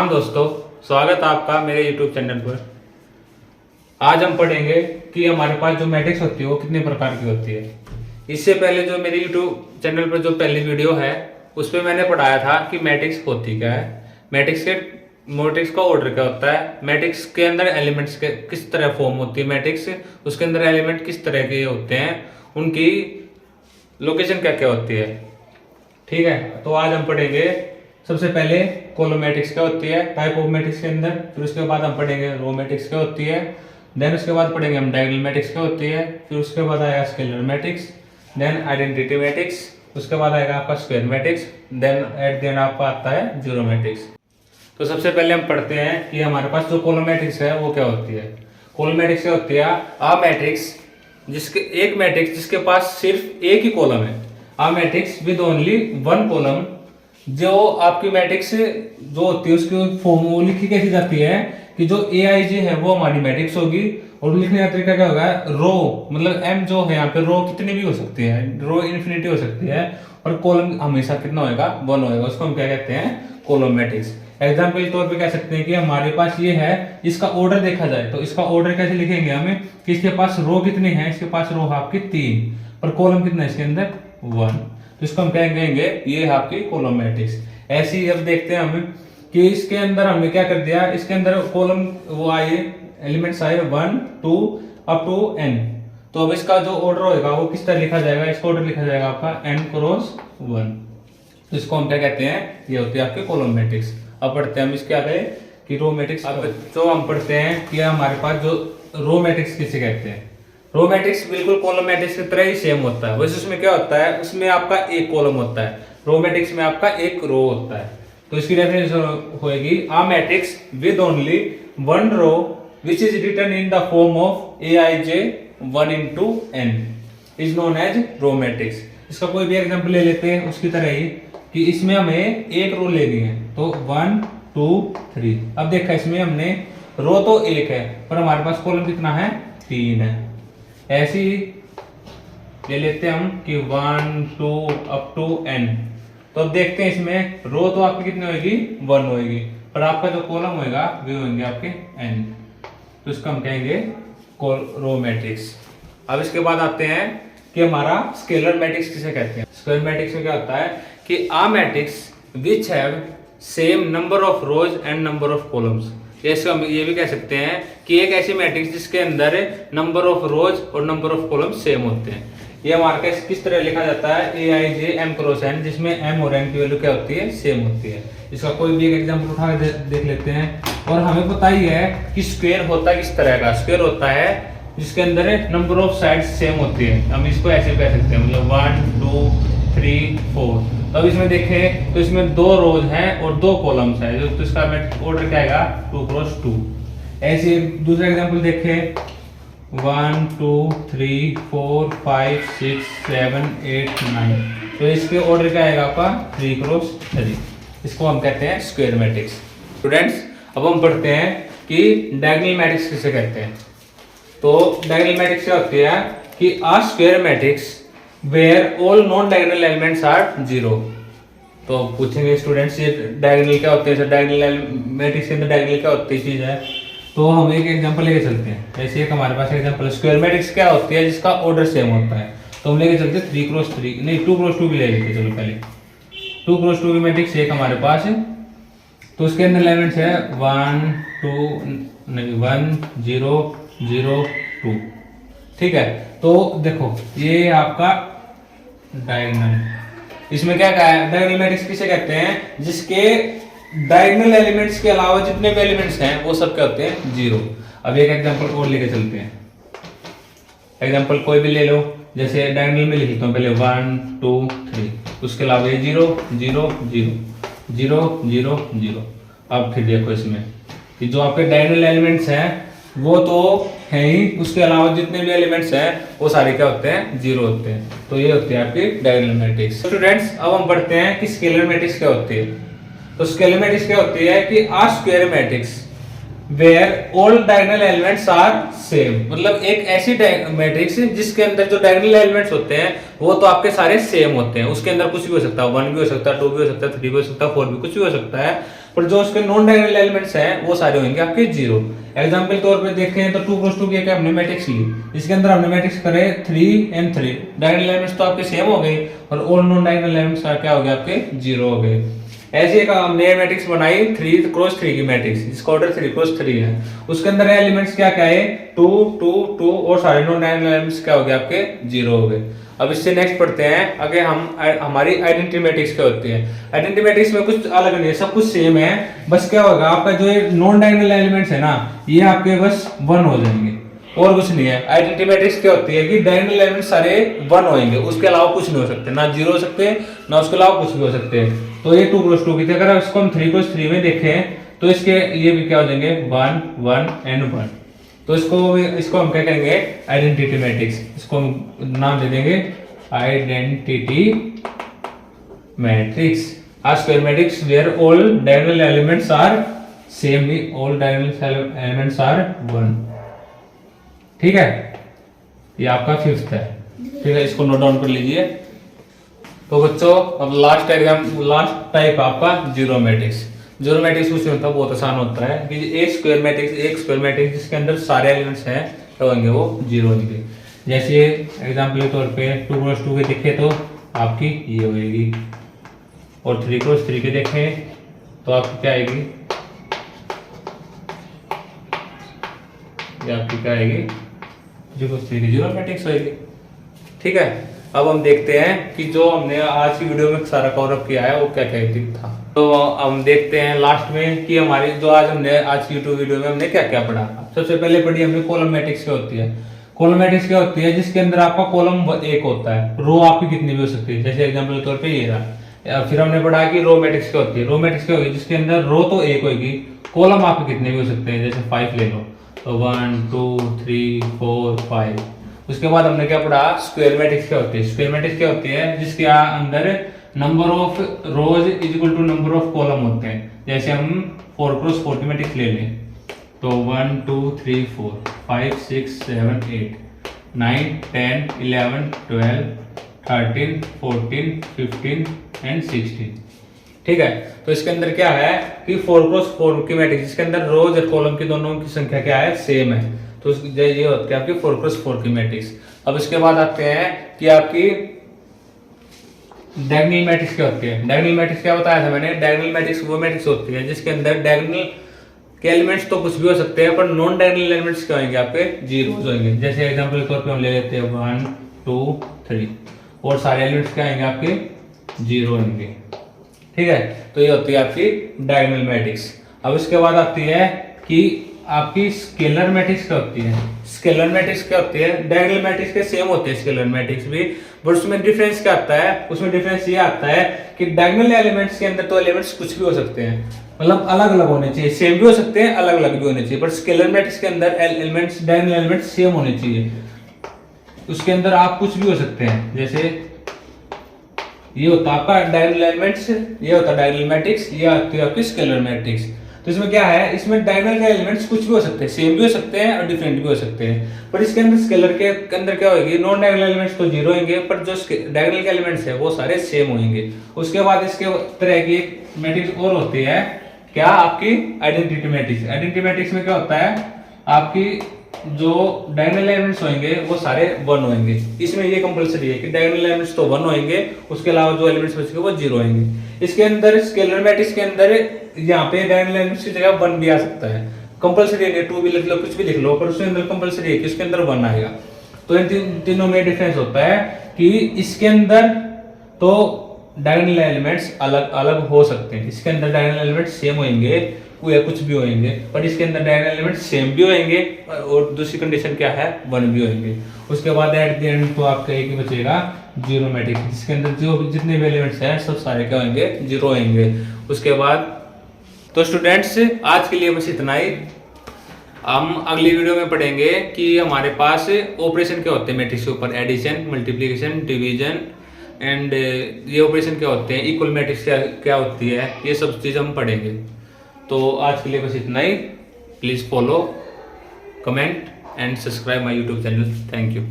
राम दोस्तों, स्वागत है आपका मेरे YouTube चैनल पर। आज हम पढ़ेंगे कि हमारे पास जो मैट्रिक्स होती है वो कितने प्रकार की होती है। इससे पहले जो मेरे YouTube चैनल पर जो पहली वीडियो है उस पर मैंने पढ़ाया था कि मैट्रिक्स होती क्या है, मैट्रिक्स का ऑर्डर क्या होता है, मैट्रिक्स के अंदर एलिमेंट्स के किस तरह फॉर्म होती है, मैट्रिक्स उसके अंदर एलिमेंट किस तरह के होते हैं, उनकी लोकेशन क्या क्या होती है। ठीक है, तो आज हम पढ़ेंगे सबसे पहले कॉलम मैट्रिक्स क्या होती है टाइप ऑफ मैट्रिक्स के अंदर, फिर उसके बाद हम पढ़ेंगे रो मैट्रिक्स क्या होती है, देन उसके बाद पढ़ेंगे हम डायगोनल मैट्रिक्स क्या होती है, फिर उसके बाद आएगा scalar matrix, then identity matrix, उसके बाद आएगा आपका square matrix, then at the end आपका आता है जीरो मैट्रिक्स। तो सबसे पहले हम पढ़ते हैं कि हमारे पास जो कॉलम मैट्रिक्स है वो क्या होती है। कॉलम मैट्रिक्स क्या होती है? आ मैट्रिक्स एक मैट्रिक्स जिसके पास सिर्फ एक ही कॉलम है, a matrix with only one column. जो आपकी मैट्रिक्स जो होती है उसकी फॉर्म वो लिखी कैसी जाती है कि जो ए आई जे है वो हमारी मैट्रिक्स होगी, और लिखने का तरीका क्या होगा, रो मतलब एम जो है यहाँ पे रो कितनी भी हो सकती है, रो इन्फिनिटी हो सकती है, और कॉलम हमेशा कितना होएगा, वन होएगा। उसको हम क्या कहते हैं, कॉलम मैट्रिक्स। एग्जाम्पल के तौर पे कह सकते हैं कि हमारे पास ये है, इसका ऑर्डर देखा जाए तो इसका ऑर्डर कैसे लिखेंगे हमें कि इसके पास रो कितनी है, इसके पास रो है आपकी 3 पर कॉलम कितना है इसके अंदर 1, तो इसको हम क्या कहेंगे, ये है आपकी कॉलम मैट्रिक्स। ऐसे ही अब देखते हैं हम कि इसके अंदर हमने क्या कर दिया, इसके अंदर कॉलम वो आए एलिमेंट्स आए 1 2 अप टू n, तो अब इसका जो ऑर्डर होगा वो किस तरह लिखा जाएगा, इसका ऑर्डर लिखा जाएगा आपका n क्रॉस 1, तो इसको हम क्या कहते हैं, ये होती है आपकी कॉलम मैट्रिक्स। अब पढ़ते हैं हम इसके आगे कि रो मैट्रिक्स। अब जो हम पढ़ते हैं कि हमारे पास जो रो मैट्रिक्स किसे कहते हैं। रो मैट्रिक्स बिल्कुल कॉलम मैट्रिक्स की तरह ही सेम होता है, वैसे उसमें क्या होता है, उसमें आपका एक कॉलम होता है, रो मैट्रिक्स में आपका एक रो होता है। तो इसकी डेफिनेशन होगी a matrix with only one row which is written in the form of a i j 1 into n is known as row matrix. इसका कोई भी एग्जांपल ले लेते हैं उसकी तरह ही कि इसमें हमें एक रो लेनी है, तो 1 2 3। अब देखा इसमें हमने रो तो एक है पर हमारे पास कॉलम कितना है, 3 है। ऐसे ही ले लेते हैं हम कि 1 2 अप टू n, तो अब देखते हैं इसमें रो तो आपकी कितनी होगी 1 होगी, पर आपका जो कॉलम होगा वे होंगे आपके n, तो इसको हम कहेंगे रो मैट्रिक्स। अब इसके बाद आते हैं कि हमारा स्केलर मैट्रिक्स किसे कहते हैं। स्केलर मैट्रिक्स में क्या होता है कि a matrix which have same number of rows and number of columns. जैसे हम ये भी कह सकते हैं कि एक ऐसी मैट्रिक्स जिसके अंदर नंबर ऑफ रोज और नंबर ऑफ कॉलम्स सेम होते हैं। ये हमारे किस तरह लिखा जाता है, ए i J M cross N, जिसमें एम और एन की वैल्यू क्या होती है, सेम होती है। इसका कोई भी एक एग्जांपल उठा के देख लेते हैं। और हमें पता ही है कि स्क्वायर होता है किस तरह का, स्क्वायर होता है जिसके अंदर नंबर ऑफ साइड्स सेम होती है। हम इसको ऐसे कह सकते हैं, मतलब 1 2 3 4। अब इसमें देखें तो इसमें 2 रोज हैं और 2 कॉलम्स हैं, तो इसका ऑर्डर क्या आएगा 2 क्रॉस 2। ऐसे दूसरा एग्जांपल देखें 1 2 3 4 5 6 7 8 9, तो इसके ऑर्डर क्या आएगा आपका 3 क्रॉस 3। इसको हम कहते हैं स्क्वायर मैट्रिक्स। स्टूडेंट्स अब हम पढ़ते हैं कि डायगोनल मैट्रिक्स किसे कहते हैं। तो डायगोनल मैट्रिक्स क्या होती है कि a square matrix where all non diagonal elements are 0। तो पूछेंगे स्टूडेंट्स ये डायगोनल क्या होते हैं, डायगोनल मैट्रिक्स के अंदर डायगोनल क्या होती है चीज है। तो हम एक एग्जांपल लेके चलते हैं। जैसे एक हमारे पास एग्जांपल स्क्वायर मैट्रिक्स क्या होती है जिसका ऑर्डर सेम होता है, तो हम लेके चलते हैं 3 क्रॉस 3 नहीं 2 क्रॉस 2 भी ले लेते। चलो पहले 2 क्रॉस 2 की मैट्रिक्स एक हमारे पास है, तो उसके अंदर एलिमेंट्स है 1 0 0 2। ठीक है, तो देखो ये आपका डायगोनल, इसमें क्या कहा है, डायगोनल मैट्रिक्स किसे कहते हैं जिसके डायगोनल एलिमेंट्स के अलावा जितने भी एलिमेंट्स हैं वो सब क्या होते हैं 0। अब एक एग्जांपल और लेके चलते हैं। एग्जांपल कोई भी ले लो, जैसे डायगोनल में लिख लेता हूं पहले 1 2 3, उसके अलावा ये 0 0 0 0 0 0। अब फिर देखो इसमें कि जो आपके डायगोनल एलिमेंट्स हैं वो तो है ही, उसके अलावा जितने भी एलिमेंट्स हैं वो सारे क्या होते हैं 0 होते हैं। तो ये होती है आपकी डायगोनल मैट्रिक्स। स्टूडेंट्स अब हम पढ़ते हैं कि स्केलर मैट्रिक्स क्या होती है। तो स्केलर मैट्रिक्स क्या होती है कि a square matrix where all diagonal elements are same, मतलब एक ऐसी मैट्रिक्स जिसके अंदर जो डायगोनल एलिमेंट्स होते हैं वो तो आपके सारे सेम होते हैं। उसके अंदर कुछ भी हो सकता है, 1 भी हो सकता है, 2 भी हो सकता है, 3 भी हो सकता है, 4 भी, कुछ भी हो सकता है। पर जो उसके नॉन डायगोनल एलिमेंट्स हैं वो सारे होंगे आपके 0। एग्जांपल तौर पे देखें तो 2 + 2 की हमने मैट्रिक्स ली, इसके अंदर हमने मैट्रिक्स करे 3 and 3, डायगोनल एलिमेंट्स तो आपके सेम हो गए और ऑल नॉन डायगोनल एलिमेंट्स क्या हो गए आपके 0 हो गए। ऐसे एक हमने मैट्रिक्स बनाई 3 × 3 की मैट्रिक्स, जिसका ऑर्डर 3 × 3 है, उसके अंदर एलिमेंट्स क्या क्या है 2 2 2 और सारे नॉन डायगोनल एलिमेंट्स क्या हो गए आपके 0 हो गए। अब इससे नेक्स्ट पढ़ते हैं आगे हम हमारी आइडेंटिटी मैट्रिक्स क्या होती है। आइडेंटिटी मैट्रिक्स में कुछ अलग नहीं है, सब कुछ सेम है, बस क्या होगा आपका जो नॉन डायगोनल एलिमेंट्स है ना ये आपके बस 1 हो जाएंगे और कुछ नहीं है। आइडेंटिटी मैट्रिक्स क्या होती है कि डायगोनल एलिमेंट्स सारे 1 होंगे, उसके अलावा कुछ नहीं हो सकते, ना 0 हो सकते ना उसके अलावा कुछ भी हो सकते हैं। तो ये 2 + 2 की थी, अगर इसको हम 3 × 3 में देखें तो इसके ये भी क्या हो जाएंगे 1 1 and 1। तो इसको हम क्या कहेंगे आइडेंटिटी मैट्रिक्स, इसको हम नाम दे देंगे identity matrix. A square matrix where all diagonal elements are same, all diagonal elements are 1। ठीक है, ये आपका 5th है। ठीक है, इसको नोट डाउन कर लीजिए। तो बच्चों अब लास्ट टाइप आपका जीरो मैट्रिक्स। जीरो मैट्रिक्स कुछ होता है बहुत आसान होता है कि एक स्क्वायर मैट्रिक्स जिसके अंदर सारे एलिमेंट्स हैं तो होंगे वो 0 होंगे। जैसे एग्जांपल के तौर पे 2 + 2 के देखें तो आपकी ये होएगी, और 3 × 3 के देखें तो आपकी क्या आएगी, ये आपकी क्या आएगी 3 × 3 की जीरो मैट्रिक्स होएगी। ठीक है, अब हम देखते हैं कि जो हमने आज की वीडियो में सारा कवर अप किया है वो क्या क्या था। तो हम देखते हैं लास्ट में कि हमारी जो आज की यूट्यूब वीडियो में हमने क्या क्या पढ़ा। सबसे पहले पढ़ी हमने कॉलम मैट्रिक्स क्या होती है। कॉलम मैट्रिक्स क्या होती है जिसके अंदर आपका कॉलम 1 होता है, रो आपकी कितनी भी हो सकती है, जैसे एग्जांपल के तौर पे ये रहा। फिर हमने पढ़ा कि रो मैट्रिक्स क्या होती है। रो मैट्रिक्स क्या होगी जिसके अंदर रो तो 1 होगी, कॉलम आपके कितने भी हो सकते हैं, जैसे 5 ले लो तो 1 2 3 4 5। उसके बाद हमने क्या पढ़ा स्क्वायर मैट्रिक्स क्या होती है। स्क्वायर मैट्रिक्स क्या होती है जिसके अंदर number of rows is equal to number of column होते हैं। जैसे हम 4 × 4 की मैट्रिक्स ले लें तो 1 2 3 4 5 6 7 8 9 10 11 12 13 14 15 and 16। ठीक है, तो इसके अंदर क्या है कि 4 × 4 की मैट्रिक्स जिसके अंदर रोज और कॉलम की दोनों की संख्या क्या है सेम है, तो ये होती है आपकी 4 × 4 की मैट्रिक्स। अब इसके बाद आते हैं कि आपकी डायगोनल मैट्रिक्स क्या होती है। डायगोनल मैट्रिक्स क्या बताया था मैंने, डायगोनल मैट्रिक्स वो मैट्रिक्स होती है जिसके अंदर डायगोनल के एलिमेंट्स तो कुछ भी हो सकते हैं पर नॉन डायगोनल एलिमेंट्स क्या होंगे आपके 0 होंगे। जैसे एग्जांपल के तौर पे हम ले लेते हैं 1 2 3 और सारे एलिमेंट्स क्या आएंगे आपके 0 होंगे। ठीक है, तो ये होती है आपकी डायगोनल मैट्रिक्स। अब इसके बाद आती है कि आपकी स्केलर मैट्रिक्स क्या होती है। स्केलर मैट्रिक्स क्या होती है, डायगोनल मैट्रिक्स के सेम होते हैं स्केलर मैट्रिक्स भी, बट उसमें डिफरेंस क्या आता है, उसमें डिफरेंस ये आता है कि डायगोनल एलिमेंट्स के अंदर तो एलिमेंट्स कुछ भी हो सकते हैं, मतलब अलग अलग होने चाहिए, सेम भी हो सकते हैं अलग अलग भी होने चाहिए, बट स्केलर मैट्रिक्स के अंदर एलिमेंट्स डायगोनल एलिमेंट्स सेम होने चाहिए। उसके अंदर आप कुछ भी हो सकते हैं, जैसे ये होता है आपका डायगोनल एलिमेंट्स, ये होता है डायगोनल मैट्रिक्स, ये आती है आपकी स्केलर मैट्रिक्स। तो इसमें क्या है, इसमें डायगोनल के एलिमेंट्स कुछ भी हो सकते हैं, सेम भी हो सकते हैं और डिफरेंट भी हो सकते हैं, पर इसके अंदर स्केलर के अंदर क्या होगी, नॉन डायगोनल एलिमेंट्स तो 0 होंगे पर जो डायगोनल के एलिमेंट्स है वो सारे सेम होंगे। उसके बाद इसके तरह की एक मैट्रिक्स और होती है क्या आपकी आइडेंटिटी मैट्रिक्स। आइडेंटिटी मैट्रिक्स में क्या होता है आपकी जो डायगोनल एलिमेंट्स होंगे वो सारे 1 होंगे। इसमें ये कंपलसरी है कि डायगोनल एलिमेंट्स तो 1 होंगे, उसके अलावा जो एलिमेंट्स बचेंगे वो 0 होंगे। इसके अंदर स्केलर मैट्रिक्स के अंदर यहाँ पे डायगोनल एलिमेंट्स की जगह 1 भी आ सकता है, कंपलसरी है, 2 भी लिख लो कुछ भी लिख लो, पर उसके अंदर कंपलसरी है कि इसके अंदर 1 आएगा। तो इन तीनों में डिफरेंस होता है कि इसके अंदर तो डायगोनल एलिमेंट्स अलग अलग हो सकते हैं, इसके अंदर डायगोनल एलिमेंट्स सेम होंगे या कुछ भी होंगे, पर इसके अंदर डायगोनल एलिमेंट्स सेम भी होंगे और दूसरी कंडीशन क्या है 1 भी होंगे। उसके बाद एट द एंड तो आपका एक ही बचेगा जीरो मैट्रिक्स, जिसके अंदर जो जितने भी एलिमेंट्स हैं सब सारे क्या होंगे 0 होंगे। उसके बाद तो स्टूडेंट्स आज के लिए बस इतना ही। हम अगली वीडियो में पढ़ेंगे कि हमारे पास ऑपरेशन क्या होते हैं मैट्रिक्स के ऊपर, एडिशन, मल्टीप्लिकेशन, डिवीजन एंड ये ऑपरेशन क्या होते हैं, इक्वल मैट्रिक्स क्या होती है, ये सब चीज़ हम पढ़ेंगे। तो आज के लिए बस इतना ही। Please follow, comment and subscribe my YouTube channel. Thank you.